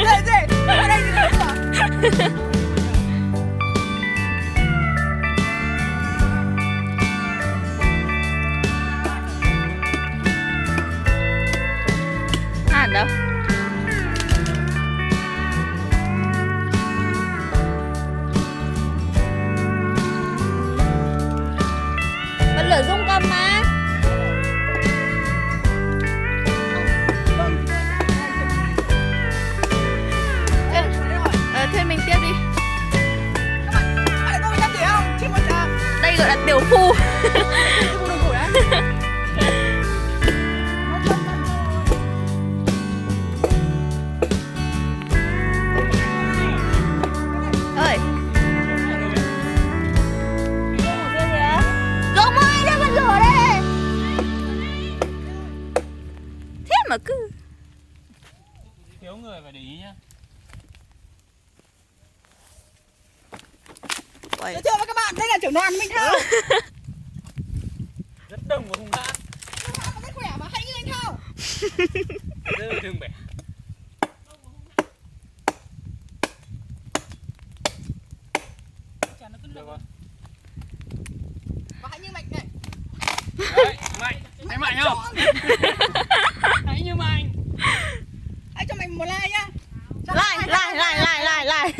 Gì? Ở đây thì được. Hàn đâu? Bật lửa rung cầm mà. Thôi mình tiếp đi. Bạn có 100 tỷ không? Chưa 100. Đây gọi là tiểu phu. Không được ngủ đấy. Ơi. Dũng ơi, đây bật lửa đây. Thế mà cứ Thiếu người phải để ý nhá. Giới thiệu với các bạn, đây là trưởng đoàn Minh Thao. Rất đông và hung hãn. Minh Thao rất khỏe mà hãy như anh Thao. Rất thương bẻ. Được rồi. Và hãy như Mạnh này. Đấy, Mạnh. Thấy Mạnh không? Hãy như Mạnh. Hãy cho Mạnh một like nhá. lại.